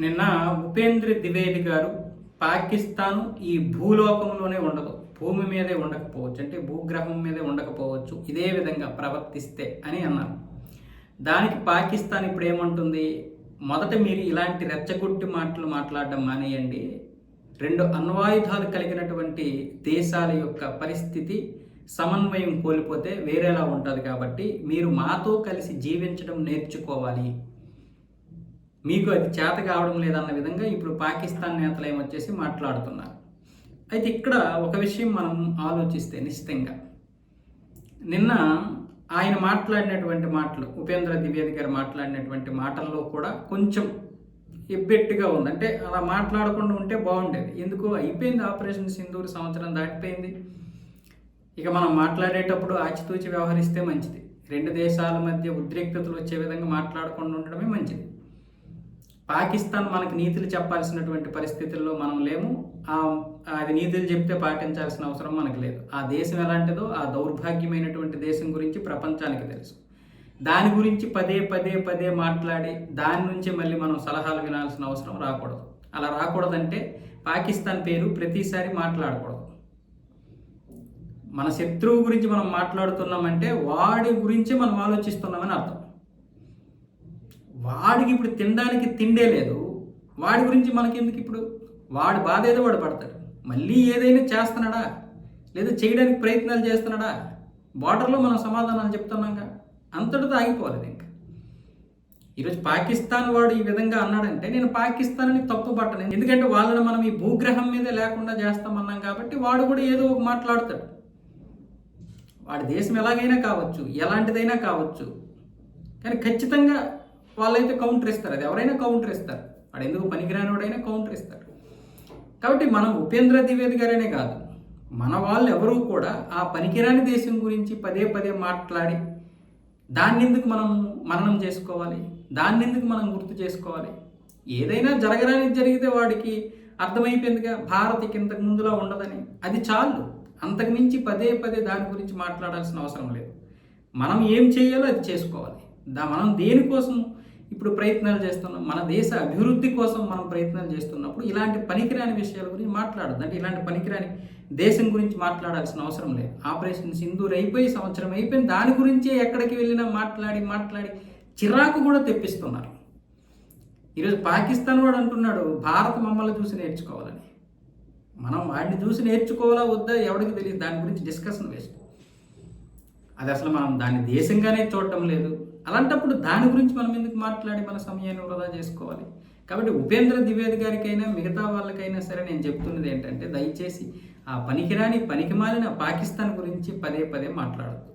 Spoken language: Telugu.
నిన్న ఉపేంద్ర ద్వివేది గారు పాకిస్తాన్ ఈ భూలోకంలోనే ఉండదు, భూమి మీదే ఉండకపోవచ్చు, అంటే భూగ్రహం మీదే ఉండకపోవచ్చు ఇదే విధంగా ప్రవర్తిస్తే అని అన్నారు. దానికి పాకిస్తాన్ ఇప్పుడు ఏమంటుంది, మొదట మీరు ఇలాంటి రెచ్చగొట్టి మాటలు మాట్లాడడం మానేయండి. రెండు అణ్వాయుధాలు కలిగినటువంటి దేశాల యొక్క పరిస్థితి సమన్వయం కోల్పోతే వేరేలా ఉంటుంది, కాబట్టి మీరు మాతో కలిసి జీవించడం నేర్చుకోవాలి, మీకు అది చేత కావడం లేదన్న విధంగా ఇప్పుడు పాకిస్తాన్ నేతలు ఏమొచ్చేసి మాట్లాడుతున్నారు. అయితే ఇక్కడ ఒక విషయం మనం ఆలోచిస్తే నిశ్చితంగా నిన్న ఆయన మాట్లాడినటువంటి మాటలు, ఉపేంద్ర ద్వివేది గారు మాట్లాడినటువంటి మాటల్లో కూడా కొంచెం ఎబ్బెట్టుగా ఉంది. అంటే అలా మాట్లాడకుండా ఉంటే బాగుండేది. ఎందుకు అయిపోయింది, ఆపరేషన్ సింధూర్ సంవత్సరం దాటిపోయింది. ఇక మనం మాట్లాడేటప్పుడు ఆచితూచి వ్యవహరిస్తే మంచిది. రెండు దేశాల మధ్య ఉద్రిక్తతలు వచ్చే విధంగా మాట్లాడకుండా ఉండడమే మంచిది. పాకిస్తాన్ మనకు నీతులు చెప్పాల్సినటువంటి పరిస్థితుల్లో మనం లేము. అది నీతులు చెప్తే పాటించాల్సిన అవసరం మనకు లేదు. ఆ దేశం ఎలాంటిదో, ఆ దౌర్భాగ్యమైనటువంటి దేశం గురించి ప్రపంచానికి తెలుసు. దాని గురించి పదే పదే పదే మాట్లాడి దాని నుంచి మళ్ళీ మనం సలహాలు వినాల్సిన అవసరం రాకూడదు. అలా రాకూడదంటే పాకిస్తాన్ పేరు ప్రతిసారి మాట్లాడకూడదు. మన శత్రువు గురించి మనం మాట్లాడుతున్నామంటే వాడి గురించి మనం ఆలోచిస్తున్నామని అర్థం. వాడికి ఇప్పుడు తినడానికి తిండే లేదు, వాడి గురించి మనకెందుకు? ఇప్పుడు వాడి బాధ ఏదో వాడు పడతాడు. మళ్ళీ ఏదైనా చేస్తున్నాడా లేదా చేయడానికి ప్రయత్నాలు చేస్తున్నాడా? బార్డర్లో మనం సమాధానాలు చెప్తున్నాంగా, అంతటితో ఆగిపోలేదు. ఇంకా ఈరోజు పాకిస్తాన్ వాడు ఈ విధంగా అన్నాడంటే నేను పాకిస్తాన్ని తప్పు పట్టను, ఎందుకంటే వాళ్ళని మనం ఈ భూగ్రహం మీదే లేకుండా చేస్తామన్నాం కాబట్టి వాడు కూడా ఏదో ఒక మాట్లాడతాడు. వాడి దేశం ఎలాగైనా కావచ్చు, ఎలాంటిదైనా కావచ్చు, కానీ ఖచ్చితంగా వాళ్ళైతే కౌంటర్ ఇస్తారు. అది ఎవరైనా కౌంటర్ ఇస్తారు. వాడు ఎందుకు పనికిరానివాడైనా కౌంటర్ ఇస్తారు. కాబట్టి మనం ఉపేంద్ర ద్వివేది గారనే కాదు, మన వాళ్ళు ఎవరూ కూడా ఆ పనికిరాని దేశం గురించి పదే పదే మాట్లాడి దాన్ని ఎందుకు మనం మననం చేసుకోవాలి, దాన్ని ఎందుకు మనం గుర్తు చేసుకోవాలి? ఏదైనా జరగరాని జరిగితే వాడికి అర్థమైపోయిందిగా భారత్ ఇంతకు ముందులా ఉండదని. అది చాలు, అంతకుమించి పదే పదే దాని గురించి మాట్లాడాల్సిన అవసరం లేదు. మనం ఏం చేయాలో అది చేసుకోవాలి. మనం దేనికోసం ఇప్పుడు ప్రయత్నాలు చేస్తున్నాం, మన దేశ అభివృద్ధి కోసం మనం ప్రయత్నాలు చేస్తున్నప్పుడు ఇలాంటి పనికిరాని విషయాల గురించి మాట్లాడద్దు. అంటే ఇలాంటి పనికిరాని దేశం గురించి మాట్లాడాల్సిన అవసరం లేదు. ఆపరేషన్ సింధూర్ అయిపోయి సంవత్సరం అయిపోయింది, దాని గురించే ఎక్కడికి వెళ్ళినా మాట్లాడి మాట్లాడి చిరాకు కూడా తెప్పిస్తున్నారు. ఈరోజు పాకిస్తాన్ వాడు అంటున్నాడు భారత్ మమ్మల్ని చూసి నేర్చుకోవాలని. మనం వాడిని చూసి నేర్చుకోవాలా వద్దా ఎవరికి తెలియదు, దాని గురించి డిస్కషన్ వేస్ట్. అది అసలు మనం దాన్ని దేశంగానే చూడటం లేదు. అలాంటప్పుడు దాని గురించి మనం ఎందుకు మాట్లాడి మన సమయాన్ని వృధా చేసుకోవాలి? కాబట్టి ఉపేంద్ర ద్వివేది గారికైనా మిగతా వాళ్ళకైనా సరే నేను చెప్తున్నది ఏంటంటే, దయచేసి ఆ పనికిరాని పనికిమాలిన పాకిస్తాన్ గురించి పదే పదే మాట్లాడద్దు.